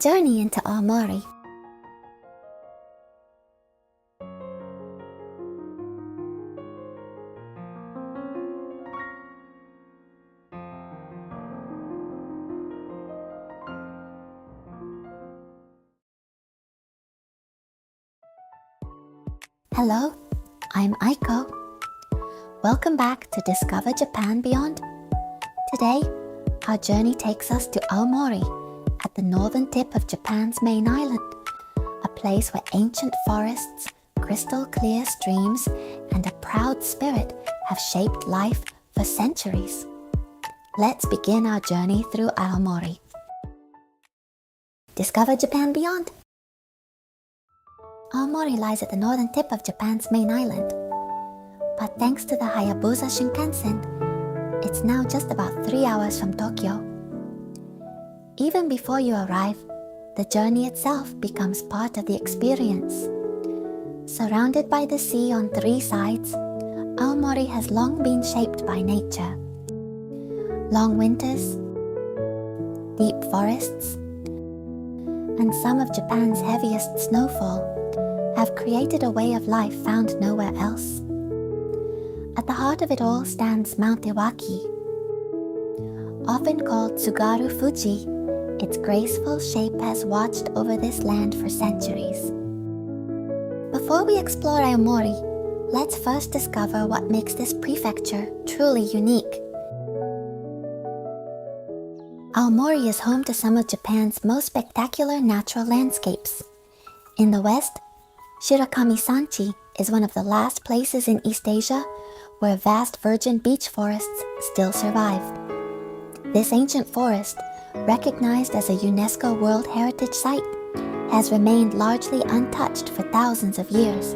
Journey into Aomori. Hello, I'm Aiko. Welcome back to Discover Japan Beyond. Today, our journey takes us to Aomori, at the northern tip of Japan's main island, a place where ancient forests, crystal clear streams, and a proud spirit have shaped life for centuries. Let's begin our journey through Aomori. Discover Japan Beyond. Aomori lies at the northern tip of Japan's main island, but thanks to the Hayabusa Shinkansen, it's now just about 3 hours from Tokyo. Even before you arrive, the journey itself becomes part of the experience. Surrounded by the sea on 3 sides, Aomori has long been shaped by nature. Long winters, deep forests, and some of Japan's heaviest snowfall have created a way of life found nowhere else. At the heart of it all stands Mount Iwaki. Often called Tsugaru Fuji, its graceful shape has watched over this land for centuries. Before we explore Aomori, let's first discover what makes this prefecture truly unique. Aomori is home to some of Japan's most spectacular natural landscapes. In the west, Shirakami-Sanchi is one of the last places in East Asia where vast virgin beech forests still survive. This ancient forest, recognized as a UNESCO World Heritage Site, has remained largely untouched for thousands of years.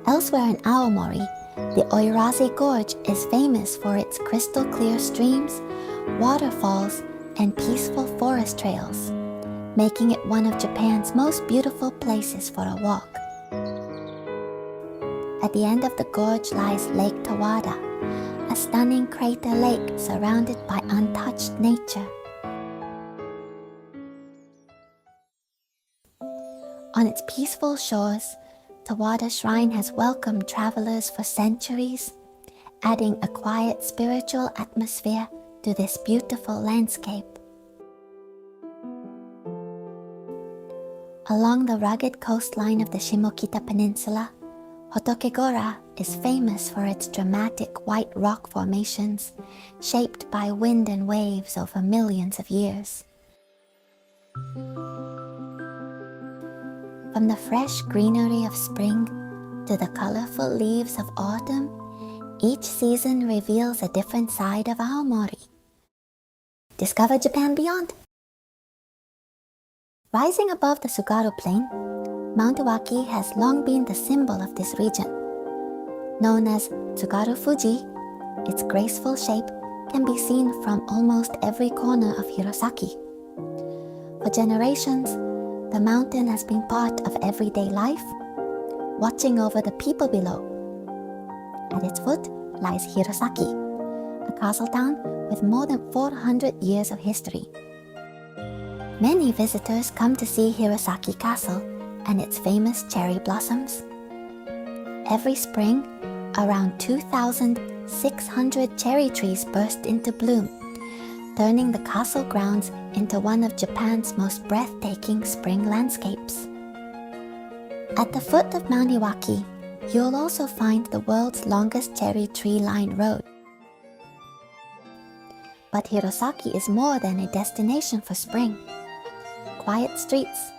Elsewhere in Aomori, the Oirase Gorge is famous for its crystal clear streams, waterfalls, and peaceful forest trails, making it one of Japan's most beautiful places for a walk. At the end of the gorge lies Lake Towada, a stunning crater lake surrounded by untouched nature. On its peaceful shores, Towada Shrine has welcomed travelers for centuries, adding a quiet spiritual atmosphere to this beautiful landscape. Along the rugged coastline of the Shimokita Peninsula, Hotokegora is famous for its dramatic white rock formations, shaped by wind and waves over millions of years. From the fresh greenery of spring to the colorful leaves of autumn, each season reveals a different side of Aomori. Discover Japan Beyond. Rising above the Tsugaru Plain, Mount Iwaki has long been the symbol of this region. Known as Tsugaru Fuji, its graceful shape can be seen from almost every corner of Hirosaki. For generations, the mountain has been part of everyday life, watching over the people below. At its foot lies Hirosaki, a castle town with more than 400 years of history. Many visitors come to see Hirosaki Castle and its famous cherry blossoms. Every spring, around 2,600 cherry trees burst into bloom, turning the castle grounds into one of Japan's most breathtaking spring landscapes. At the foot of Mount Iwaki, you'll also find the world's longest cherry tree-lined road. But Hirosaki is more than a destination for spring. Quiet streets,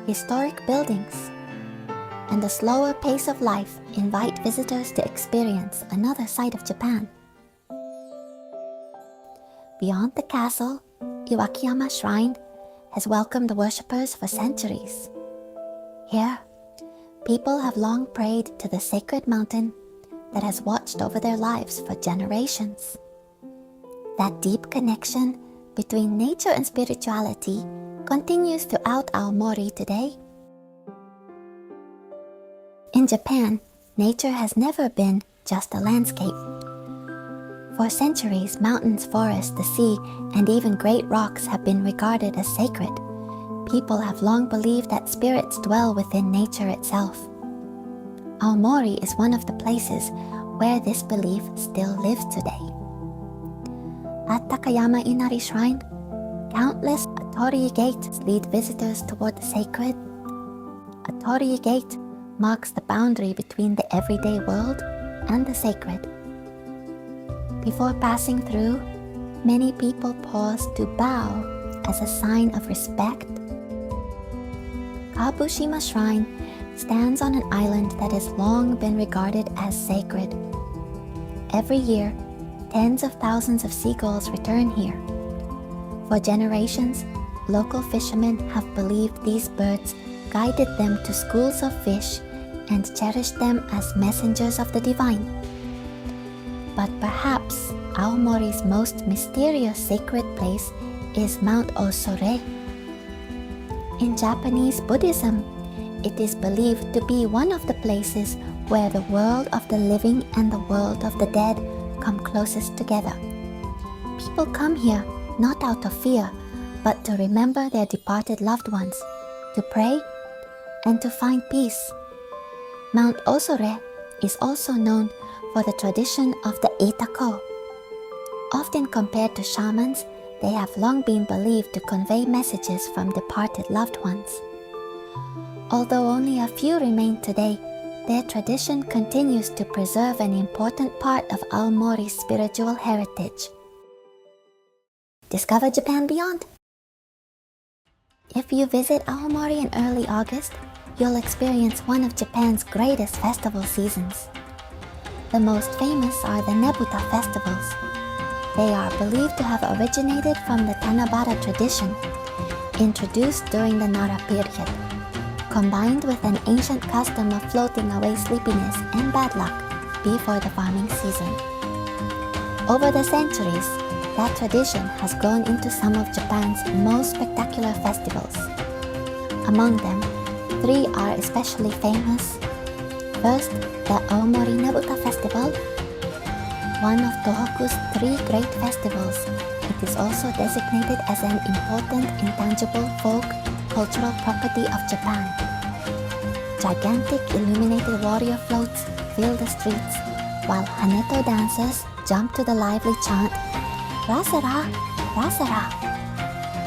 historic buildings, and a slower pace of life invite visitors to experience another side of Japan. Beyond the castle, Iwakiyama Shrine has welcomed worshippers for centuries. Here, people have long prayed to the sacred mountain that has watched over their lives for generations. That deep connection between nature and spirituality continues throughout Aomori today. In Japan, nature has never been just a landscape. For centuries, mountains, forests, the sea, and even great rocks have been regarded as sacred. People have long believed that spirits dwell within nature itself. Aomori is one of the places where this belief still lives today. At Takayama Inari Shrine, countless torii gates lead visitors toward the sacred. A torii gate marks the boundary between the everyday world and the sacred. Before passing through, many people pause to bow as a sign of respect. Kabushima Shrine stands on an island that has long been regarded as sacred. Every year, tens of thousands of seagulls return here. For generations, local fishermen have believed these birds guided them to schools of fish and cherished them as messengers of the divine. But perhaps Aomori's most mysterious sacred place is Mount Osore. In Japanese Buddhism, it is believed to be one of the places where the world of the living and the world of the dead come closest together. People come here not out of fear, but to remember their departed loved ones, to pray, and to find peace. Mount Osore is also known for the tradition of the Itako. Often compared to shamans, they have long been believed to convey messages from departed loved ones. Although only a few remain today, their tradition continues to preserve an important part of Aomori's spiritual heritage. Discover Japan Beyond. If you visit Aomori in early August, you'll experience one of Japan's greatest festival seasons. The most famous are the Nebuta festivals. They are believed to have originated from the Tanabata tradition, introduced during the Nara period, combined with an ancient custom of floating away sleepiness and bad luck before the farming season. Over the centuries, that tradition has grown into some of Japan's most spectacular festivals. Among them, 3 are especially famous. First, the Aomori Nebuta Festival, one of Tohoku's 3 great festivals. It is also designated as an important intangible folk cultural property of Japan. Gigantic illuminated warrior floats fill the streets, while Haneto dancers jump to the lively chant, Rasera, Rasera.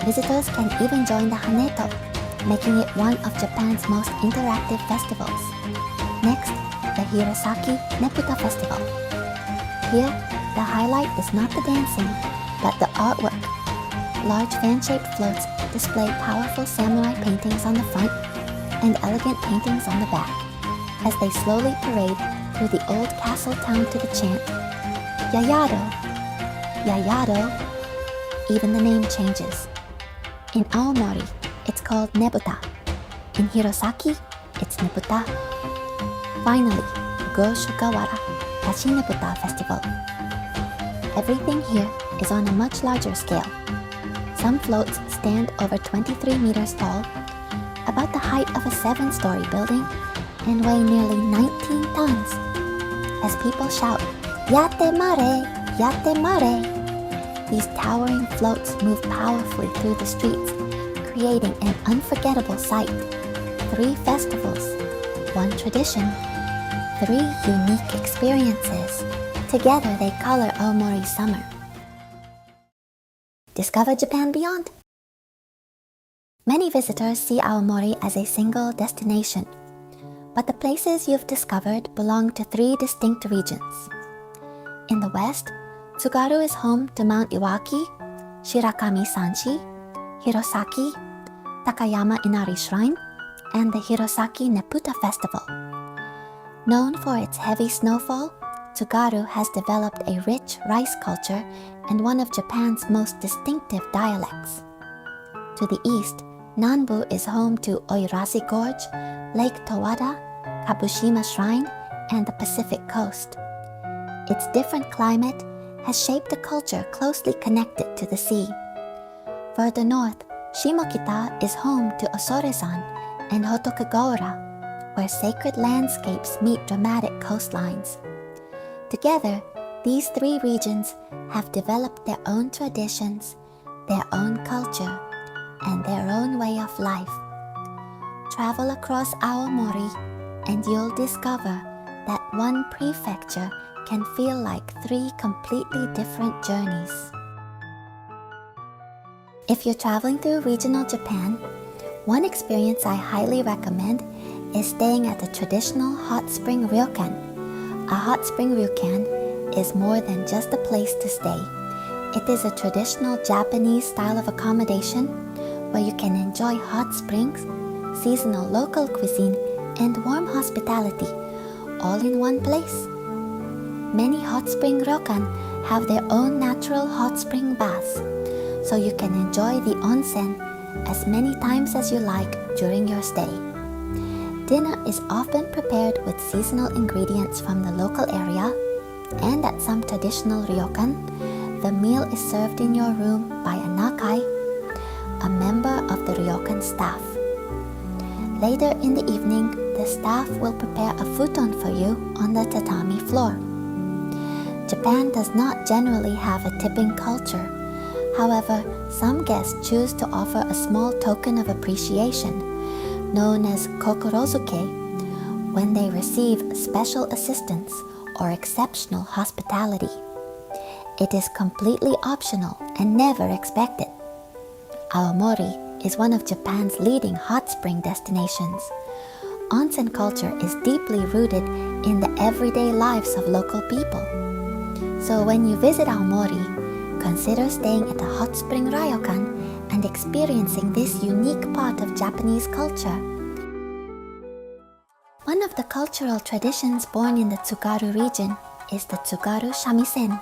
Visitors can even join the Haneto, making it one of Japan's most interactive festivals. Next, the Hirosaki Neputa Festival. Here, the highlight is not the dancing, but the artwork. Large fan-shaped floats display powerful samurai paintings on the front and elegant paintings on the back, as they slowly parade through the old castle town to the chant, Yayado, Yayado. Even the name changes. In Aomori, it's called Nebuta. In Hirosaki, it's Neputa. Finally, Gorge Tachineputa Festival. Everything here is on a much larger scale. Some floats stand over 23 meters tall, about the height of a 7-story building, and weigh nearly 19 tons. As people shout, Yate mare! Yate mare! These towering floats move powerfully through the streets, creating an unforgettable sight. 3 festivals, 1 tradition, 3 unique experiences. Together they color Aomori's summer. Discover Japan Beyond. Many visitors see Aomori as a single destination, but the places you've discovered belong to 3 distinct regions. In the west, Tsugaru is home to Mount Iwaki, Shirakami-Sanchi, Hirosaki, Takayama Inari Shrine, and the Hirosaki Neputa Festival. Known for its heavy snowfall, Tsugaru has developed a rich rice culture and one of Japan's most distinctive dialects. To the east, Nanbu is home to Oirase Gorge, Lake Towada, Kabushima Shrine, and the Pacific coast. Its different climate has shaped a culture closely connected to the sea. Further north, Shimokita is home to Osorezan and Hotokugaura, where sacred landscapes meet dramatic coastlines. Together, These three regions have developed their own traditions, their own culture, and their own way of life. Travel across Aomori and you'll discover that one prefecture can feel like three completely different journeys. If you're traveling through regional Japan, one experience I highly recommend is staying at the traditional hot spring Ryokan. A hot spring Ryokan is more than just a place to stay. It is a traditional Japanese style of accommodation where you can enjoy hot springs, seasonal local cuisine, and warm hospitality, all in one place. Many hot spring Ryokan have their own natural hot spring baths, so you can enjoy the onsen as many times as you like during your stay. Dinner is often prepared with seasonal ingredients from the local area, and at some traditional Ryokan, the meal is served in your room by a nakai, a member of the Ryokan staff. Later in the evening, the staff will prepare a futon for you on the tatami floor. Japan does not generally have a tipping culture. However, some guests choose to offer a small token of appreciation, known as kokorozuke, when they receive special assistance or exceptional hospitality. It is completely optional and never expected. Aomori is one of Japan's leading hot spring destinations. Onsen culture is deeply rooted in the everyday lives of local people. So when you visit Aomori, consider staying at a hot spring Ryokan and experiencing this unique part of Japanese culture. One of the cultural traditions born in the Tsugaru region is the Tsugaru shamisen.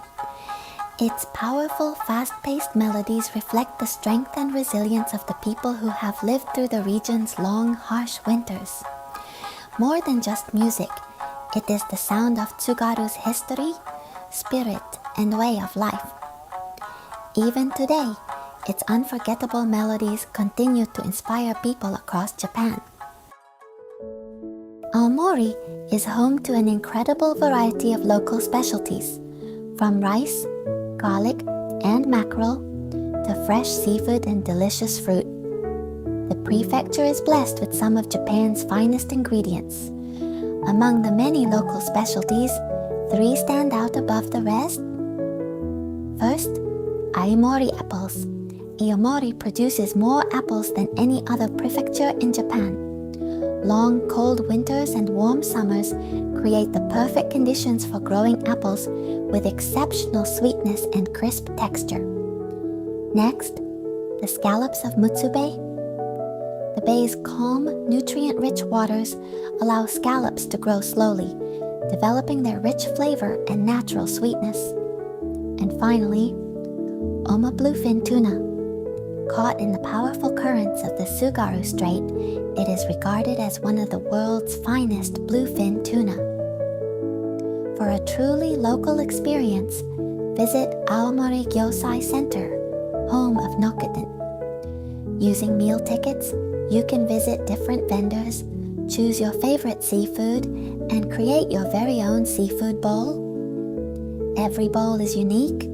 Its powerful, fast-paced melodies reflect the strength and resilience of the people who have lived through the region's long, harsh winters. More than just music, it is the sound of Tsugaru's history, spirit, and way of life. Even today, its unforgettable melodies continue to inspire people across Japan. Aomori is home to an incredible variety of local specialties, from rice, garlic, and mackerel to fresh seafood and delicious fruit. The prefecture is blessed with some of Japan's finest ingredients. Among the many local specialties, three stand out above the rest. First, Aomori apples. Aomori produces more apples than any other prefecture in Japan. Long, cold winters and warm summers create the perfect conditions for growing apples with exceptional sweetness and crisp texture. Next, the scallops of Mutsu Bay. The bay's calm, nutrient-rich waters allow scallops to grow slowly, developing their rich flavor and natural sweetness. And finally, Oma bluefin tuna. Caught in the powerful currents of the Tsugaru Strait, it is regarded as one of the world's finest bluefin tuna. For a truly local experience, visit Aomori Gyosai Center, home of Nokkedon. Using meal tickets, you can visit different vendors, choose your favorite seafood, and create your very own seafood bowl. Every bowl is unique,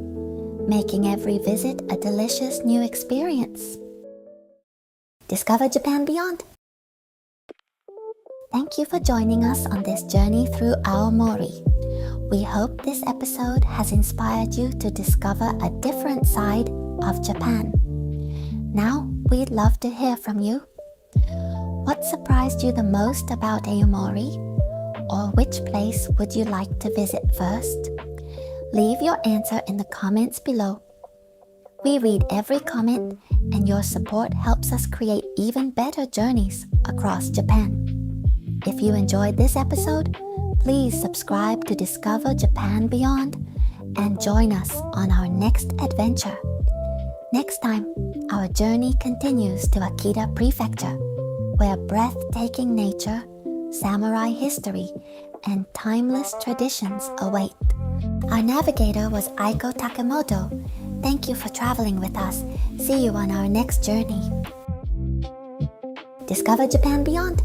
making every visit a delicious new experience. Discover Japan beyond. Thank you for joining us on this journey through Aomori. We hope this episode has inspired you to discover a different side of Japan. Now, we'd love to hear from you. What surprised you the most about Aomori? Or which place would you like to visit first? Leave your answer in the comments below. We read every comment, and your support helps us create even better journeys across Japan. If you enjoyed this episode, please subscribe to Discover Japan Beyond and join us on our next adventure. Next time, our journey continues to Akita Prefecture, where breathtaking nature, samurai history, and timeless traditions await. Our navigator was Aiko Takemoto. Thank you for traveling with us. See you on our next journey. Discover Japan Beyond.